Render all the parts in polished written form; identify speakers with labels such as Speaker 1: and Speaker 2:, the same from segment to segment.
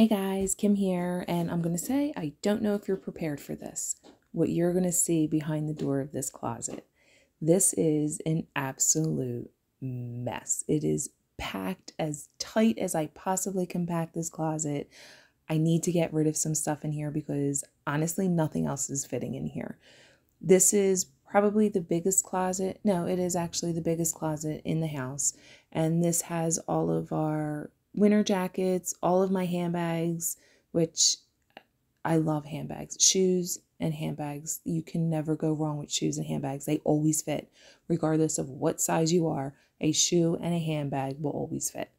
Speaker 1: Hey guys, Kim here, and I'm going to say I don't know if you're prepared for this, what you're going to see behind the door of this closet. This is an absolute mess. It is packed as tight as I possibly can pack this closet. I need to get rid of some stuff in here because honestly, nothing else is fitting in here. This is probably the biggest closet. No, it is actually the biggest closet in the house. And this has all of our winter jackets, all of my handbags, which I love handbags, shoes and handbags. You can never go wrong with shoes and handbags. They always fit, regardless of what size you are. A shoe and a handbag will always fit.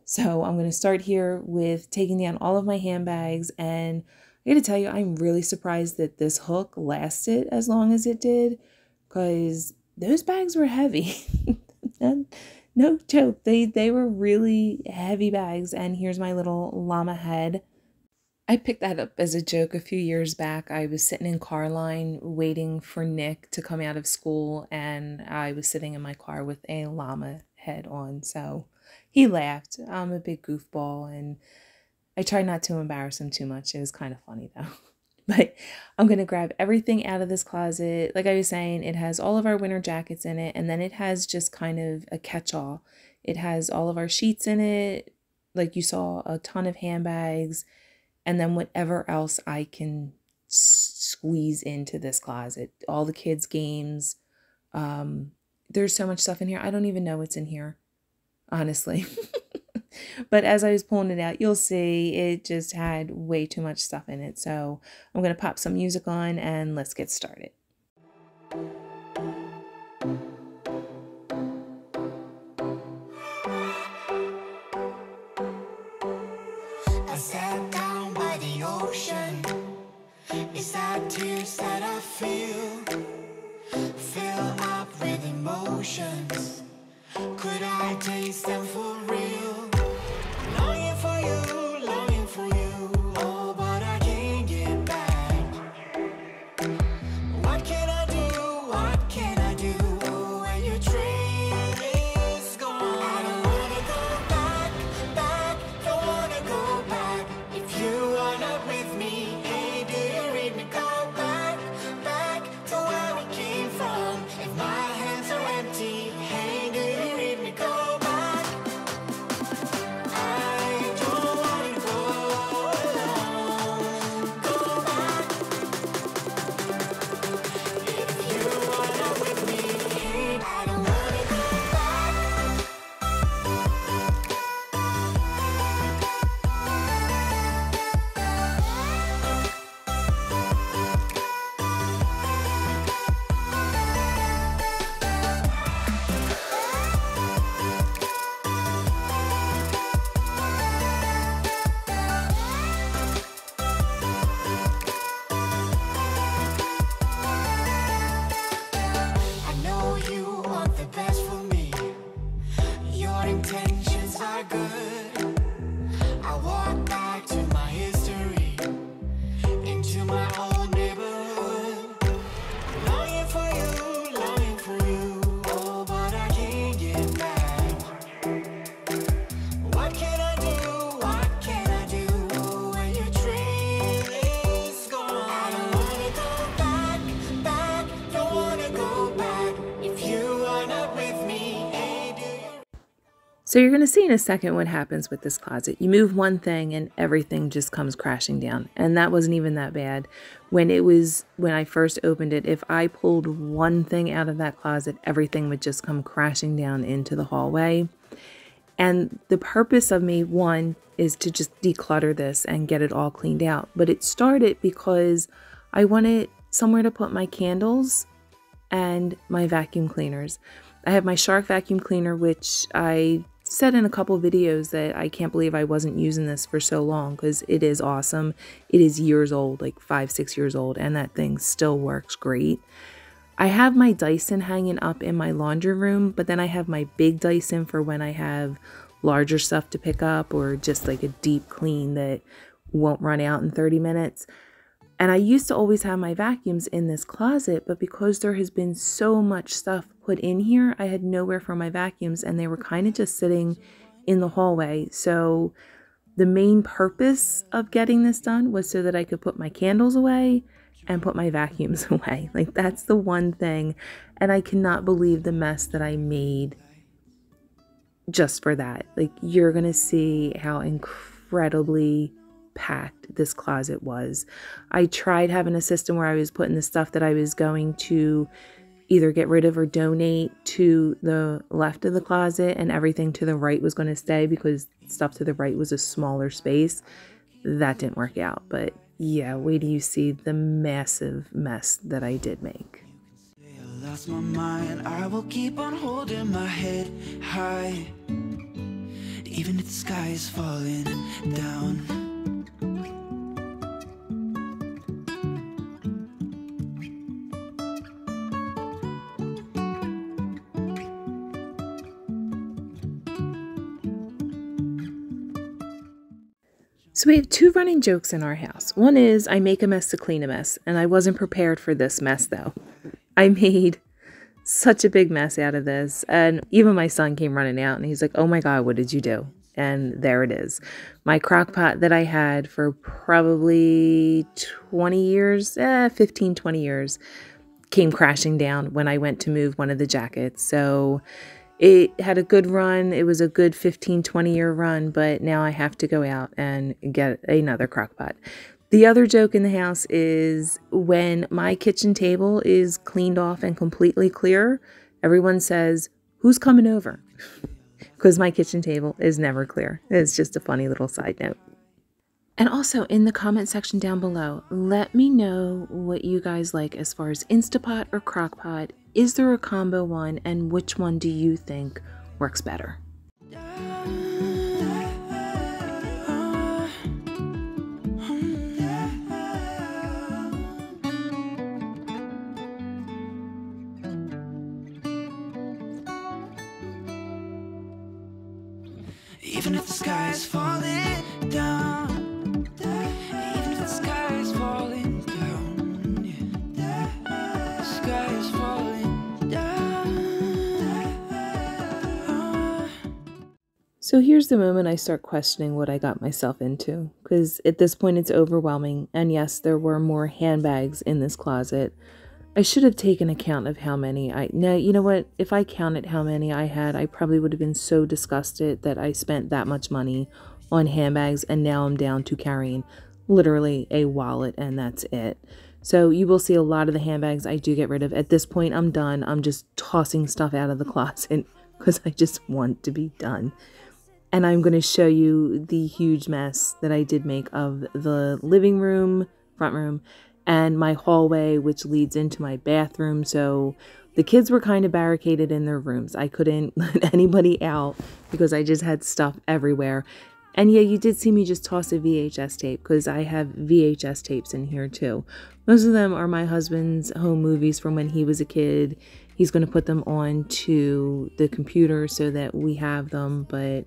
Speaker 1: So I'm going to start here with taking down all of my handbags, and I gotta tell you, I'm really surprised that this hook lasted as long as it did, because those bags were heavy. No joke, they were really heavy bags. And here's my little llama head. I picked that up as a joke a few years back. I was sitting in car line waiting for Nick to come out of school, and I was sitting in my car with a llama head on, so he laughed. I'm a big goofball, and I tried not to embarrass him too much. It was kind of funny though. But I'm going to grab everything out of this closet. Like I was saying, it has all of our winter jackets in it, and then it has just kind of a catch-all. It has all of our sheets in it, like you saw, a ton of handbags, and then whatever else I can squeeze into this closet. All the kids' games. There's so much stuff in here. I don't even know what's in here, honestly. But as I was pulling it out, you'll see it just had way too much stuff in it. So I'm going to pop some music on and let's get started.
Speaker 2: I sat down by the ocean. It's that tears that I feel up with emotions. Could I taste them for real? Longing for you, oh, but I can't get back. What can I do, oh, when your train is gone? I don't wanna go back, don't wanna go back. If you are not with me, hey, do you read me? Go back to where we came from. If my hands are empty, hey, do you read me? Go back. Intentions are good. I walk back to my history, into my old neighborhood. Longing for you, oh, but I can't get back. What can I do, oh, when your train is gone? I don't wanna go back, don't wanna go back. If you are not with me, hey, do you?
Speaker 1: So you're going to see in a second what happens with this closet. You move one thing and everything just comes crashing down. And that wasn't even that bad. When I first opened it, if I pulled one thing out of that closet, everything would just come crashing down into the hallway. And the purpose of me, one, is to just declutter this and get it all cleaned out. But it started because I wanted somewhere to put my candles and my vacuum cleaners. I have my Shark vacuum cleaner, which I said in a couple videos that I can't believe I wasn't using this for so long, because it is awesome. It is years old, like 5-6 years old, and that thing still works great. I have my Dyson hanging up in my laundry room, but then I have my big Dyson for when I have larger stuff to pick up or just like a deep clean that won't run out in 30 minutes. And I used to always have my vacuums in this closet, but because there has been so much stuff put in here, I had nowhere for my vacuums, and they were kind of just sitting in the hallway. So The main purpose of getting this done was so that I could put my candles away and put my vacuums away. Like, that's the one thing. And I cannot believe the mess that I made just for that. Like, you're going to see how incredibly packed this closet was. I tried having a system where I was putting the stuff that I was going to either get rid of or donate to the left of the closet, and everything to the right was going to stay because stuff to the right was a smaller space. That didn't work out. But yeah, wait till you see the massive mess that I did make.
Speaker 2: I lost my mind. I will keep on holding my head high, even if the sky is falling down.
Speaker 1: So we have two running jokes in our house. One is I make a mess to clean a mess, and I wasn't prepared for this mess though. I made such a big mess out of this, and even my son came running out and he's like, "Oh my God, what did you do?" And there it is. My crock pot that I had for probably 20 years, 15, 20 years, came crashing down when I went to move one of the jackets. So it had a good run. It was a good 15, 20-year run, but now I have to go out and get another crock pot. The other joke in the house is when my kitchen table is cleaned off and completely clear, everyone says, "Who's coming over?" Because my kitchen table is never clear. It's just a funny little side note. And also in the comment section down below, let me know what you guys like as far as Instapot or Crock-Pot. Is there a combo one, and which one do you think works better?
Speaker 2: Even if the sky is falling down, even if the sky is falling down, yeah. The sky is falling down.
Speaker 1: So here's the moment I start questioning what I got myself into, because at this point it's overwhelming. And yes, there were more handbags in this closet. I should have taken account of how many now, you know what? If I counted how many I had, I probably would have been so disgusted that I spent that much money on handbags, and now I'm down to carrying literally a wallet, and that's it. So you will see a lot of the handbags I do get rid of. At this point, I'm done. I'm just tossing stuff out of the closet because I just want to be done. And I'm going to show you the huge mess that I did make of the living room, front room, and my hallway, which leads into my bathroom. So the kids were kind of barricaded in their rooms. I couldn't let anybody out because I just had stuff everywhere. And yeah, you did see me just toss a VHS tape because I have VHS tapes in here too. Most of them are my husband's home movies from when he was a kid. He's going to put them on to the computer so that we have them. But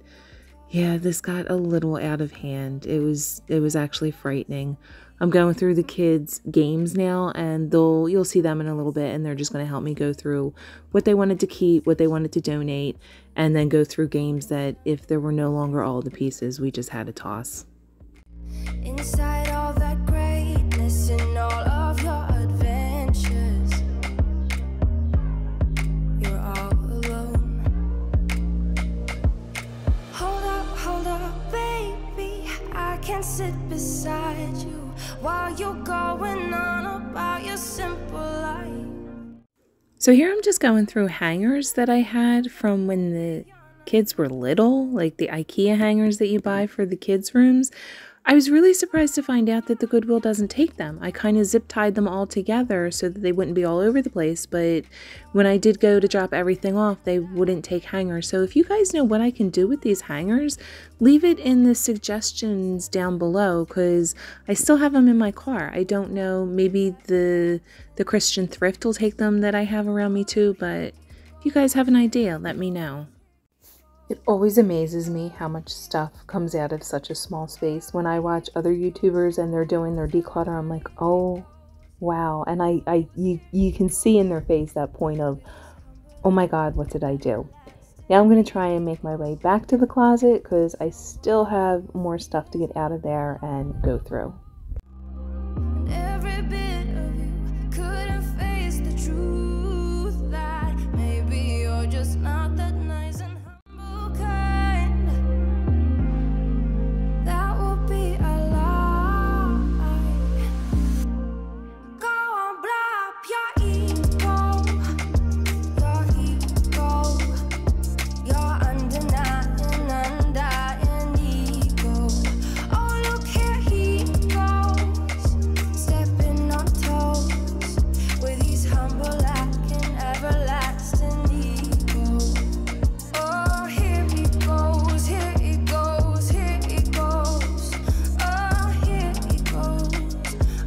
Speaker 1: yeah, this got a little out of hand. It was actually frightening. I'm going through the kids' games now, and you'll see them in a little bit, and they're just going to help me go through what they wanted to keep, what they wanted to donate, and then go through games that if there were no longer all the pieces, we just had to toss.
Speaker 3: Inside all that greatness and all of your adventures, you're all alone. Hold up, baby, I can sit beside you while you're going on about your simple life.
Speaker 1: So here I'm just going through hangers that I had from when the kids were little, like the IKEA hangers that you buy for the kids' rooms. I was really surprised to find out that the Goodwill doesn't take them. I kind of zip tied them all together so that they wouldn't be all over the place, but when I did go to drop everything off, they wouldn't take hangers. So if you guys know what I can do with these hangers, leave it in the suggestions down below, because I still have them in my car. I don't know, maybe the Christian thrift will take them that I have around me too, but if you guys have an idea, let me know. It always amazes me how much stuff comes out of such a small space. When I watch other YouTubers and they're doing their declutter, I'm like, oh, wow. And you can see in their face that point of, oh my God, what did I do? Now I'm going to try and make my way back to the closet because I still have more stuff to get out of there and go through.
Speaker 3: Every bit of you couldn't face the truth that maybe you're just not that nice and humble kind. That would be a lie. Go on, blow up your ego, your undenying, undying ego. Oh, look here he goes, stepping on toes with his humble lacking, everlasting ego. Oh, here he goes, here he goes, here he goes. Oh, here he goes,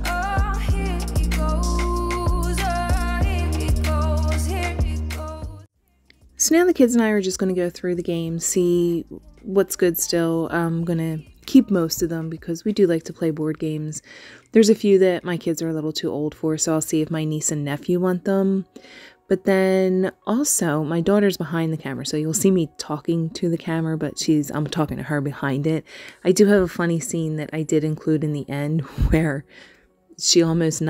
Speaker 3: oh, here he goes, oh, here he goes, here he goes.
Speaker 1: So now the kids and I are just going to go through the games, see what's good still. I'm going to keep most of them because we do like to play board games. There's a few that my kids are a little too old for, so I'll see if my niece and nephew want them. But then also my daughter's behind the camera, so you'll see me talking to the camera, but I'm talking to her behind it. I do have a funny scene that I did include in the end where she almost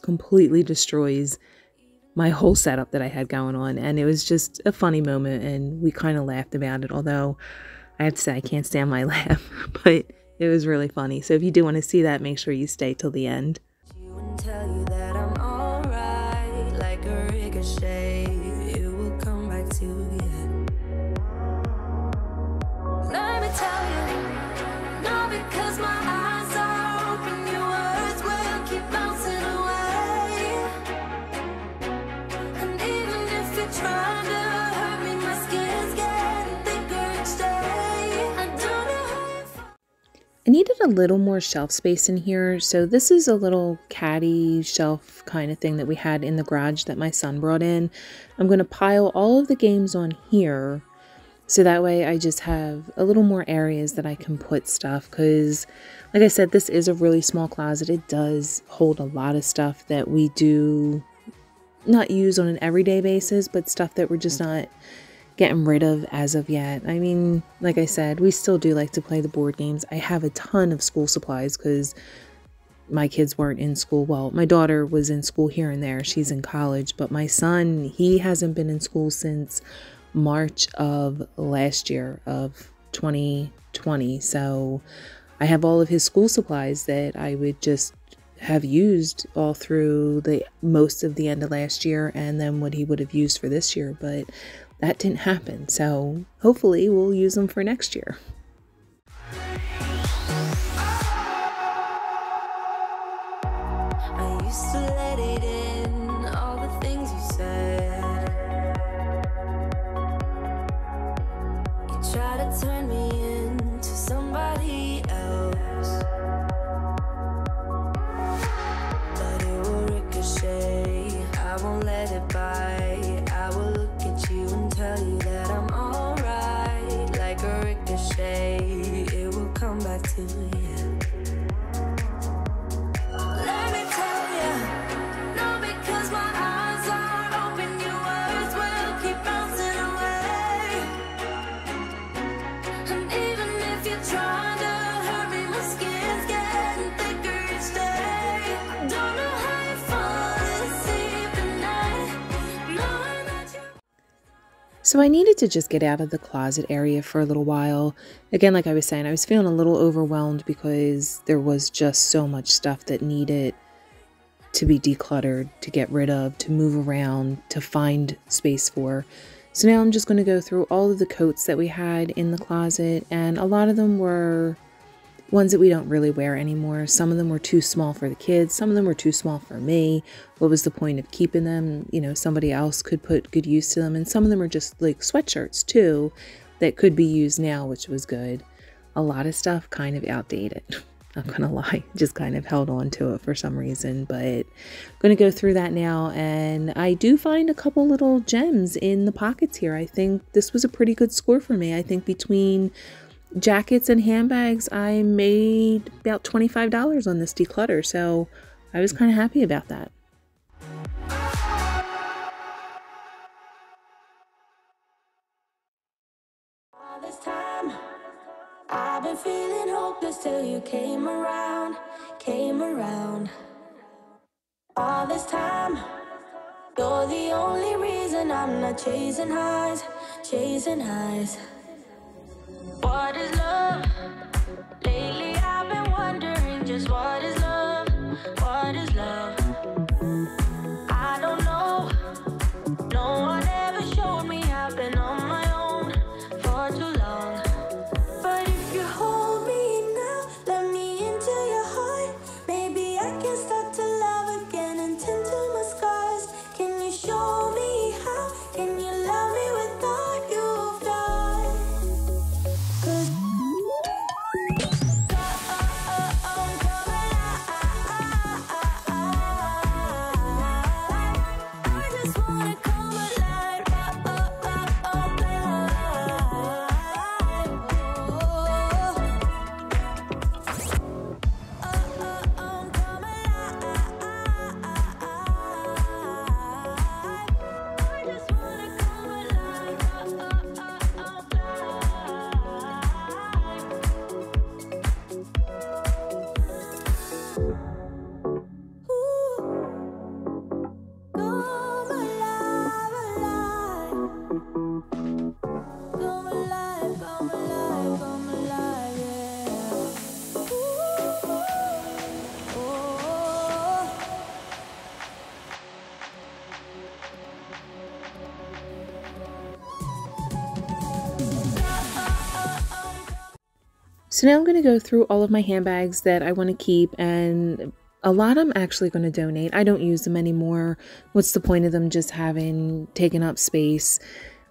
Speaker 1: completely destroys my whole setup that I had going on, and it was just a funny moment and we kind of laughed about it, although I have to say I can't stand my laugh, but it was really funny. So if you do want to see that, make sure you stay till the end.
Speaker 3: You and tell you that I'm alright, like a ricochet, it will come back to you. Let me tell you, not because my eyes are open, your words will keep bouncing away. And even if you're trying to hurt me, my skin's getting thicker each day. I don't know how you
Speaker 1: I needed a little more shelf space in here, so this is a little caddy shelf kind of thing that we had in the garage that my son brought in. I'm going to pile all of the games on here, so that way I just have a little more areas that I can put stuff, because like I said, this is a really small closet. It does hold a lot of stuff that we do not use on an everyday basis, but stuff that we're just not getting rid of as of yet. I mean, like I said, we still do like to play the board games. I have a ton of school supplies because my kids weren't in school. Well, my daughter was in school here and there. She's in college, but my son, he hasn't been in school since March of last year of 2020. So I have all of his school supplies that I would just have used all through the most of the end of last year, and then what he would have used for this year, but that didn't happen. So hopefully we'll use them for next year.
Speaker 3: I used to let it in, all the things you said. You try to turn me into somebody else, but it will ricochet. I won't let it bite. I will look at you and tell you that I'm alright, like a ricochet. It will come back to you. Let me tell you, not because my eyes are open, your words will keep bouncing away. And even if you're trying to hurt me, my skin's getting thicker each day. I don't know how you fall asleep at night, knowing that you.
Speaker 1: So I needed to just get out of the closet area for a little while. Again, like I was saying, I was feeling a little overwhelmed because there was just so much stuff that needed to be decluttered, to get rid of, to move around, to find space for. So now I'm just going to go through all of the coats that we had in the closet, and a lot of them were ones that we don't really wear anymore. Some of them were too small for the kids. Some of them were too small for me. What was the point of keeping them? You know, somebody else could put good use to them. And some of them are just like sweatshirts too that could be used now, which was good. A lot of stuff kind of outdated. I'm gonna lie, just kind of held on to it for some reason, but I'm gonna go through that now. And I do find a couple little gems in the pockets here. I think this was a pretty good score for me. I think between jackets and handbags, I made about $25 on this declutter, so I was kind of happy about that.
Speaker 3: been feeling hopeless till you came around, came around. All this time, you're the only reason I'm not chasing highs, chasing highs. What is love? Lately I've been wondering just what is love? What is love? I don't know. No one ever showed me. I've been on my own for too long. But if you hold me now, let me into your heart. Maybe I can start to love again and tend to my scars. Can you show me how? Can you love me with all you've done? 'Cause
Speaker 1: So now I'm going to go through all of my handbags that I want to keep, and a lot I'm actually going to donate. I don't use them anymore. What's the point of them just having taken up space?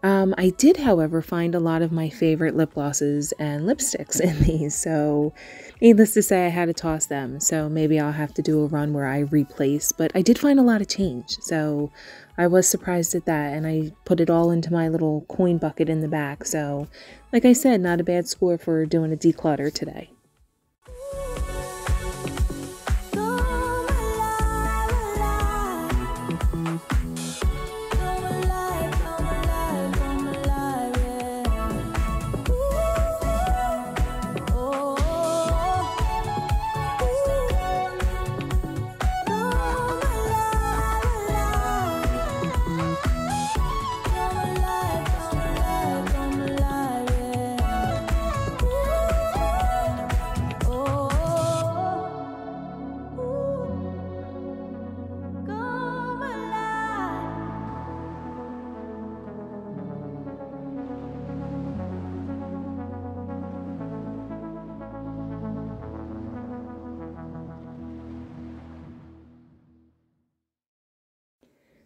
Speaker 1: I did, however, find a lot of my favorite lip glosses and lipsticks in these, so needless to say, I had to toss them. So maybe I'll have to do a run where I replace, but I did find a lot of change, so I was surprised at that, and I put it all into my little coin bucket in the back. So like I said, not a bad score for doing a declutter today.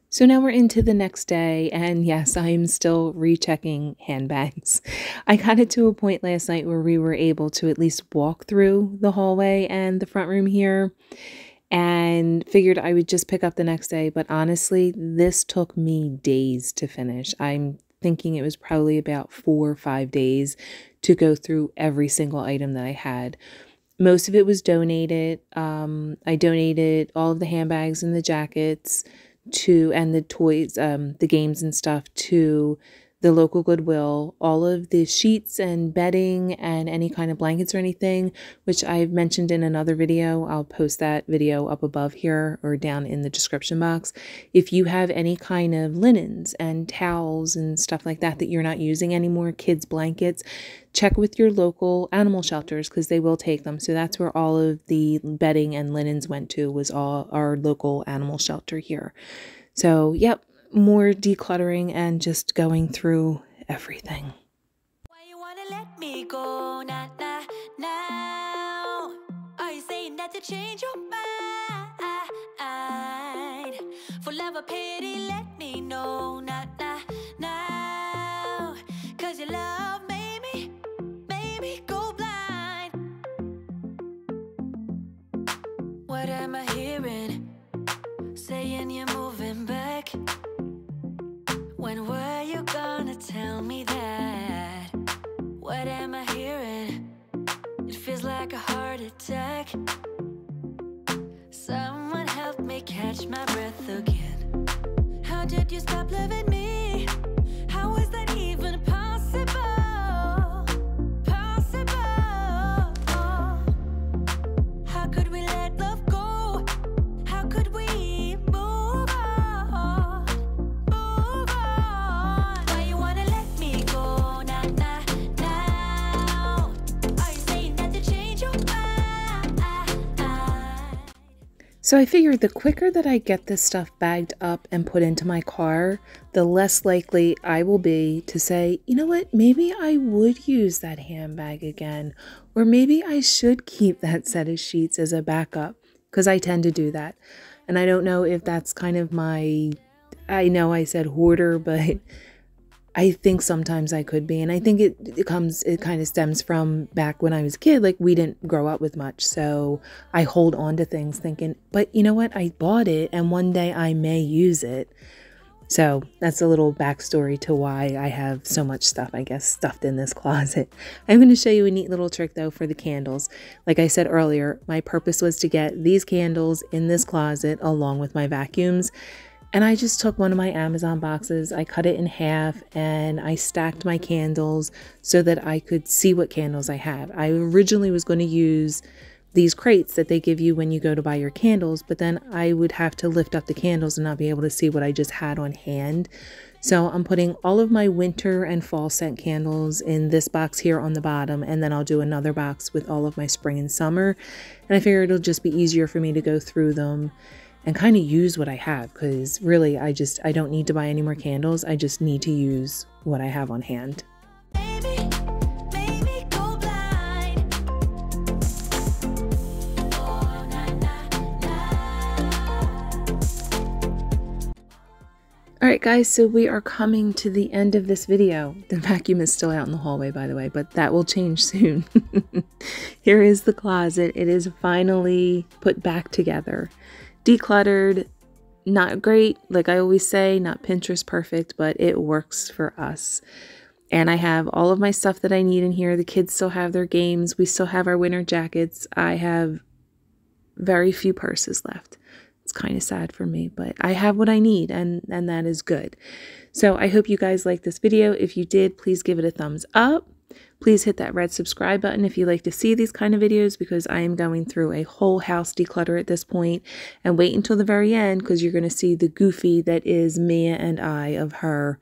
Speaker 1: So now we're into the next day, and yes, I'm still rechecking handbags. I got it to a point last night where we were able to at least walk through the hallway and the front room here, and figured I would just pick up the next day. But honestly, this took me days to finish. I'm thinking it was probably about 4 or 5 days to go through every single item that I had. Most of it was donated. I donated all of the handbags and the jackets and the toys, the games and stuff to the local Goodwill. All of the sheets and bedding and any kind of blankets or anything, which I've mentioned in another video. I'll post that video up above here or down in the description box. If you have any kind of linens and towels and stuff like that that you're not using anymore, kids' blankets, check with your local animal shelters because they will take them. So that's where all of the bedding and linens went to, was all our local animal shelter here. So, yep. More decluttering and just going through everything.
Speaker 3: Why you wanna let me go now? Are you saying that to change your mind? For love or pity, let me know now. Cause your love made me go blind. What am I hearing? Saying you're moving back. When were you gonna tell me that? What am I hearing? It feels like a heart attack. Someone help me catch my breath again. How did you stop loving me? How is that even possible? Possible?
Speaker 1: So I figured the quicker that I get this stuff bagged up and put into my car, the less likely I will be to say, you know what, maybe I would use that handbag again, or maybe I should keep that set of sheets as a backup, because I tend to do that. And I don't know if that's kind of my, I know I said hoarder, but I think sometimes I could be. And I think it kind of stems from back when I was a kid. Like, we didn't grow up with much. So I hold on to things thinking, but you know what? I bought it and one day I may use it. So that's a little backstory to why I have so much stuff, I guess, stuffed in this closet. I'm going to show you a neat little trick though for the candles. Like I said earlier, my purpose was to get these candles in this closet along with my vacuums. And I just took one of my Amazon boxes, I cut it in half, and I stacked my candles so that I could see what candles I had. I originally was going to use these crates that they give you when you go to buy your candles, but then I would have to lift up the candles and not be able to see what I just had on hand. So I'm putting all of my winter and fall scent candles in this box here on the bottom, and then I'll do another box with all of my spring and summer. And I figure it'll just be easier for me to go through them and kind of use what I have, because really I don't need to buy any more candles. I just need to use what I have on hand.
Speaker 3: Baby, baby, go blind. Oh, na, na, na.
Speaker 1: All right, guys, so we are coming to the end of this video. The vacuum is still out in the hallway, by the way, but that will change soon. Here is the closet. It is finally put back together. Decluttered, not great, like I always say, not Pinterest perfect, but it works for us. And I have all of my stuff that I need in here. The kids still have their games. We still have our winter jackets. I have very few purses left. It's kind of sad for me, but I have what I need, and that is good. So I hope you guys liked this video. If you did, please give it a thumbs up. Please hit that red subscribe button if you like to see these kind of videos, because I am going through a whole house declutter at this point. And wait until the very end, because you're going to see the goofy that is Mia and I, of her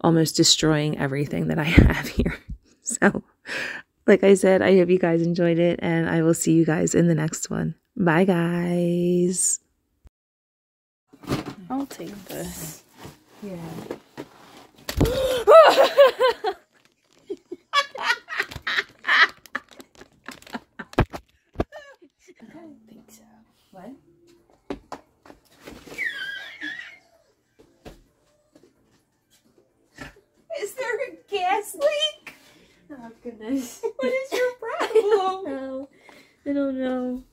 Speaker 1: almost destroying everything that I have here. So, like I said, I hope you guys enjoyed it, and I will see you guys in the next one. Bye, guys.
Speaker 4: I'll take this.
Speaker 1: Yeah.
Speaker 4: I don't think so.
Speaker 1: What? Is there a gas leak?
Speaker 4: Oh goodness.
Speaker 1: What is your problem?
Speaker 4: No, I don't know.